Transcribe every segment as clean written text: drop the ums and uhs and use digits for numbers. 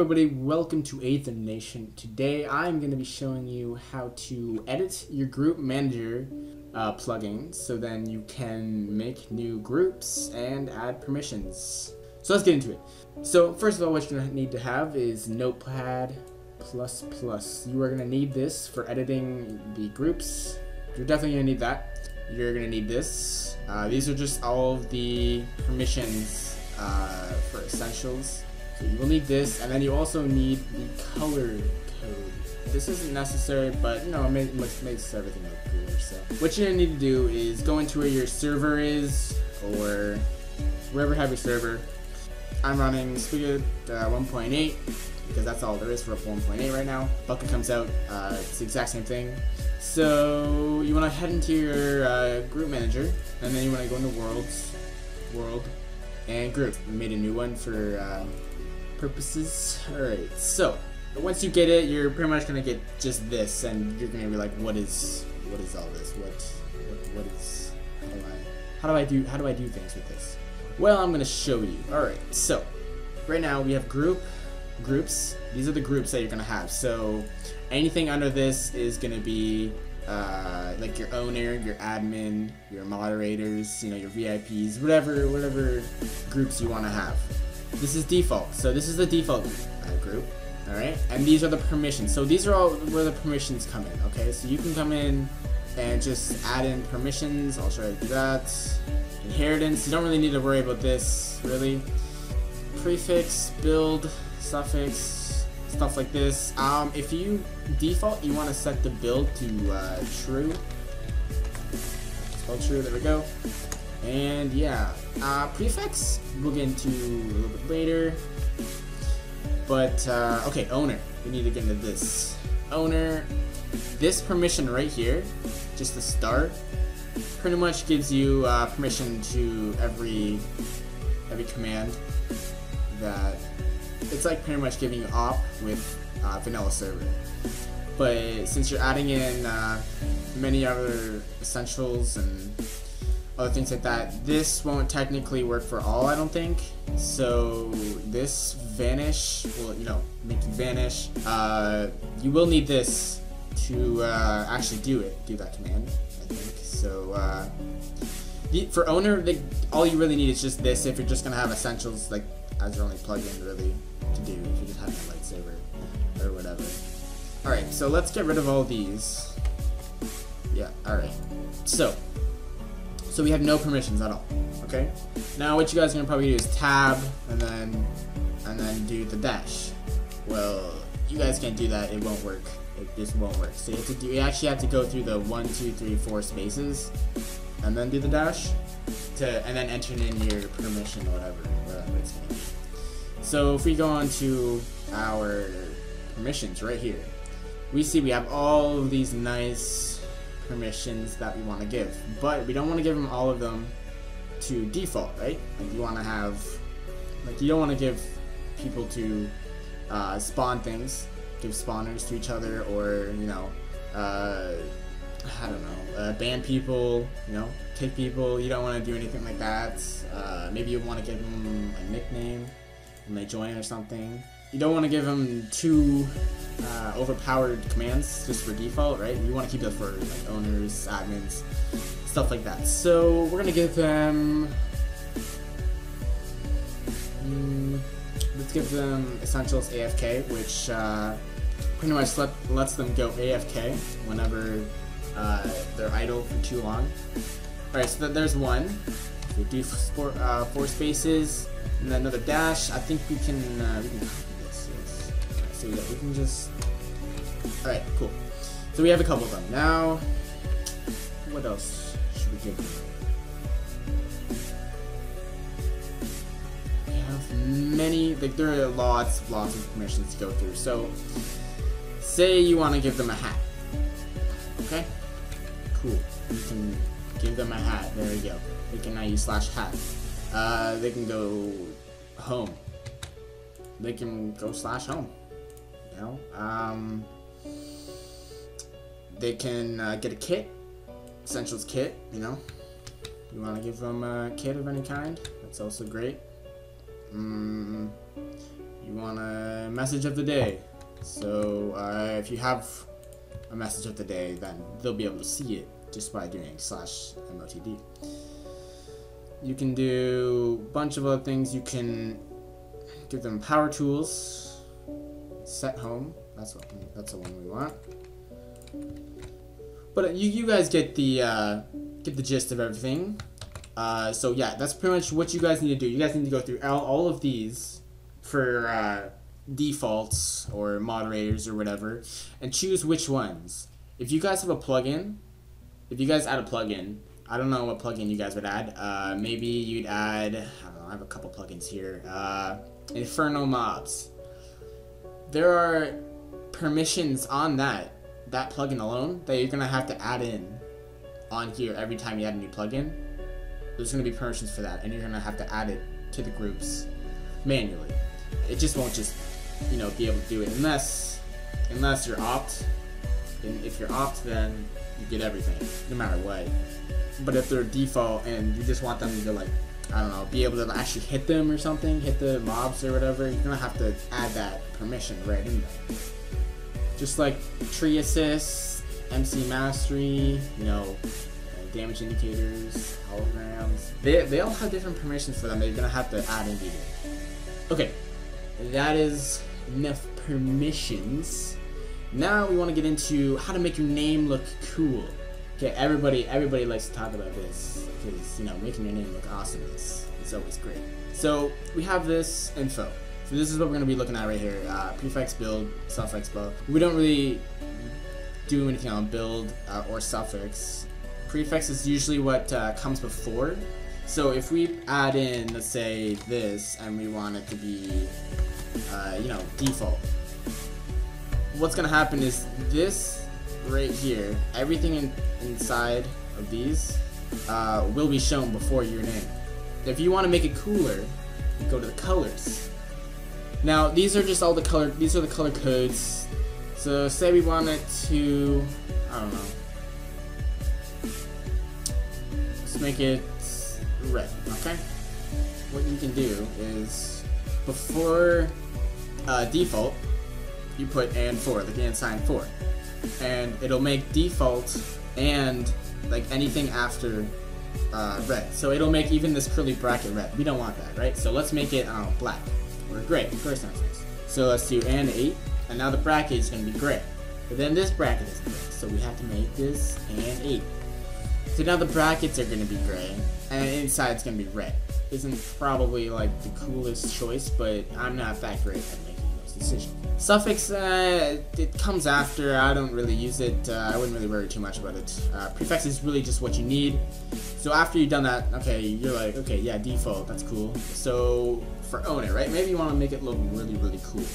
everybody, welcome to Aether Nation. Today I'm going to be showing you how to edit your Groupmanager plugin so then you can make new groups and add permissions. So let's get into it. So first of all, what you're going to need to have is Notepad++. You are going to need this for editing the groups. You're definitely going to need that. You're going to need this. These are just all of the permissions for essentials. So you will need this, and then you also need the color code. This isn't necessary, but you know, it makes everything look cooler. So what you're gonna need to do is go into where your server is, or wherever you have your server. I'm running Bukkit 1.8 because that's all there is for 1.8 right now. Bukkit comes out, it's the exact same thing. So you want to head into your Groupmanager, and then you want to go into World, and Group. We made a new one for purposes. Alright, so once you get it, you're pretty much gonna get just this, and you're gonna be like, what is all this? What is how do I do things with this? Well, I'm gonna show you. Alright, so right now we have groups. These are the groups that you're gonna have. So anything under this is gonna be like your owner, your admin, your moderators, you know, your VIPs, whatever groups you want to have. This is default, so this is the default group, alright? And these are the permissions. So these are all where the permissions come in, okay? So you can come in and just add in permissions. I'll show you how to do that. Inheritance, you don't really need to worry about this, really. Prefix, build, suffix, stuff like this. If you default, you want to set the build to true. Spell true, there we go. And yeah, prefix we'll get into a little bit later. But okay, owner. We need to get into this. Owner, this permission right here, just the start, pretty much gives you permission to every command that it's like pretty much giving you op with vanilla server. But since you're adding in many other essentials and other things like that, this won't technically work for all, I don't think. So this vanish will, you know, make you vanish. You will need this to actually do that command, I think. So for owner, all you really need is just this if you're just gonna have essentials like as your only plugin really to do, if you just have a lightsaber or whatever. Alright, so let's get rid of all these. Yeah, alright. So we have no permissions at all. Okay? Now what you guys are gonna probably do is tab and then do the dash. Well, you guys can't do that, it won't work. It just won't work. So you actually have to go through the 1, 2, 3, 4 spaces and then do the dash and then enter in your permission or whatever it's gonna be. So if we go on to our permissions right here, we see we have all of these nice permissions that we want to give, but we don't want to give them all of them to default, right? Like you want to have, like you don't want to give people to spawn things, give spawners to each other, or you know, I don't know, ban people, you know, kick people. You don't want to do anything like that. Maybe you want to give them a nickname when they join or something. You don't want to give them too overpowered commands just for default, right? You want to keep that for like owners, admins, stuff like that. So we're gonna give them, let's give them essentials AFK, which pretty much lets them go AFK whenever they're idle for too long. All right, so there's one. We do 4 spaces and then another dash. I think we can copy this. Yes. So yeah, we can just. All right, cool. So we have a couple of them now. What else should we give them? We have many. Like there are lots of permissions to go through. So say you want to give them a hat. Okay. Cool. You can give them a hat. There we go. They can now use /hat. They can go home. They can go /home. You know. They can get a kit, essentials kit. You know. You want to give them a kit of any kind. That's also great. You You want a message of the day. So if you have a message of the day, then they'll be able to see it just by doing /motd. You can do a bunch of other things. You can give them power tools. Set home. That's the one we want. But you guys get the gist of everything. So yeah, that's pretty much what you guys need to do. You guys need to go through all of these for defaults or moderators or whatever, and choose which ones. If you guys have a plugin, if you guys add a plugin, I don't know what plugin you guys would add. Maybe you'd add, I don't know, I have a couple plugins here. Inferno Mobs. There are permissions on that plugin alone that you're gonna have to add in on here every time you add a new plugin. There's gonna be permissions for that, and you're gonna have to add it to the groups manually. It just won't just, you know, be able to do it unless you're opt. And if you're opt, then you get everything, no matter what. But if they're default and you just want them to, like, I don't know, be able to actually hit them or something, hit the mobs or whatever, you're gonna have to add that permission right in there. Just like tree assist, MC mastery, you know, damage indicators, holograms. They all have different permissions for them that you're gonna have to add in here. Okay, that is enough permissions. Now we want to get into how to make your name look cool. Okay, everybody likes to talk about this because, you know, making your name look awesome is always great. So we have this info. So this is what we're going to be looking at right here. Prefix, build, suffix, build. We don't really do anything on build or suffix. Prefix is usually what comes before. So if we add in, let's say, this, and we want it to be, you know, default, what's going to happen is this right here, everything inside of these will be shown before your name. If you want to make it cooler, you go to the colors. Now these are just all the color. These are the color codes. So say we want it to, I don't know, let's make it red. Okay. What you can do is before default, you put and4, like the sign 4, and it'll make default and like anything after red. So it'll make even this curly bracket red. We don't want that, right? So let's make it, I don't know, black or gray. Gray sounds nice. So let's do and 8, and now the bracket is going to be gray. But then this bracket is gray, so we have to make this and 8. So now the brackets are going to be gray, and inside it's going to be red. Isn't probably like the coolest choice, but I'm not that great at making those decisions. Suffix, it comes after. I don't really use it. I wouldn't really worry too much about it. Prefix is really just what you need. So after you've done that, okay, you're like, okay, yeah, default, that's cool. So for owner, right? Maybe you want to make it look really, really cool.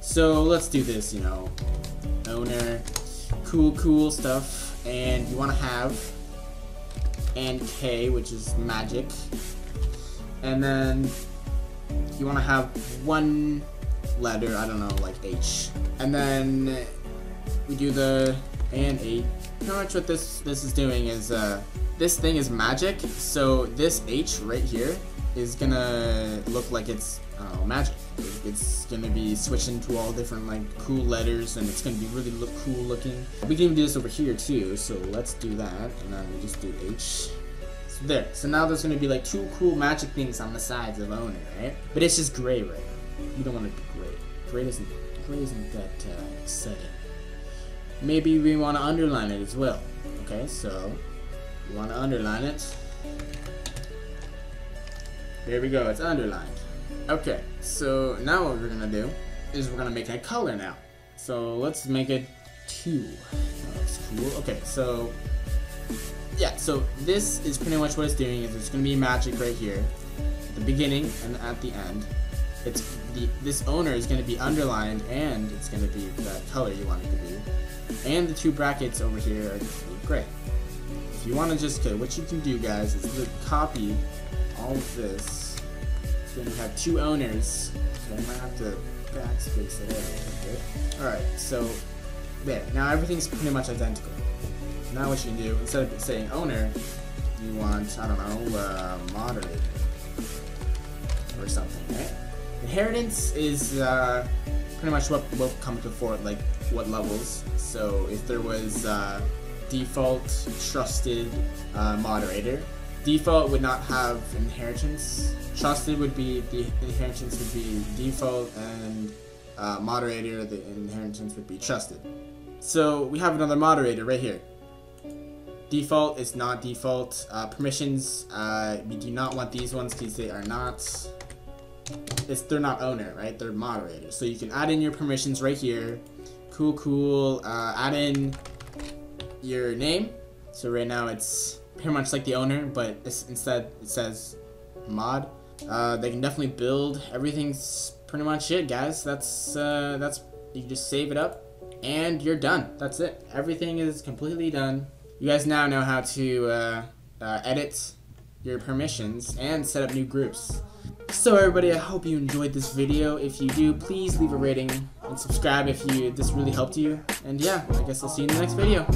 So let's do this, you know, owner, cool stuff, and you want to have and K, which is magic, and then you want to have one letter, I don't know, like H, and then we do the and 8. Pretty much what this is doing is this thing is magic, so this H right here is gonna look like it's magic. It's gonna be switching to all different like cool letters, and it's gonna be really cool looking. We can even do this over here too, so let's do that, and then we just do H. So there. So now there's gonna be like 2 cool magic things on the sides of owner, right? But it's just gray right now. You don't want it to be gray. Gray isn't that exciting. Maybe we want to underline it as well. Okay, so we want to underline it. There we go, it's underlined. Okay, so now what we're gonna do is we're gonna make a color now. So let's make it 2. That looks cool. Okay, so yeah, so this is pretty much what it's doing. Is it's gonna be magic right here at the beginning and at the end. It's this owner is gonna be underlined, and it's gonna be the color you want it to be, and the 2 brackets over here are gonna be gray. If you want to just, what you can do, guys, is to copy all of this. So then you have 2 owners. Okay, I might have to backspace it out a bit. Alright, so there. Now everything's pretty much identical. Now what you can do, instead of saying owner, you want, I don't know, moderator or something, right? Inheritance is pretty much what comes before, like what levels. So if there was default, trusted, moderator, default would not have inheritance. Trusted would be, the inheritance would be default, and moderator, the inheritance would be trusted. So we have another moderator right here. Default is not default. Permissions, we do not want these ones because they are not, they're not owner, right? They're moderators. So you can add in your permissions right here. Cool. Add in your name. So right now it's pretty much like the owner, but instead it says mod. They can definitely build. Everything's pretty much it, guys. That's you just save it up and you're done. That's it. Everything is completely done. You guys now know how to edit your permissions and set up new groups. So everybody, I hope you enjoyed this video. If you do, please leave a rating and subscribe if this really helped you. And yeah, I guess I'll see you in the next video.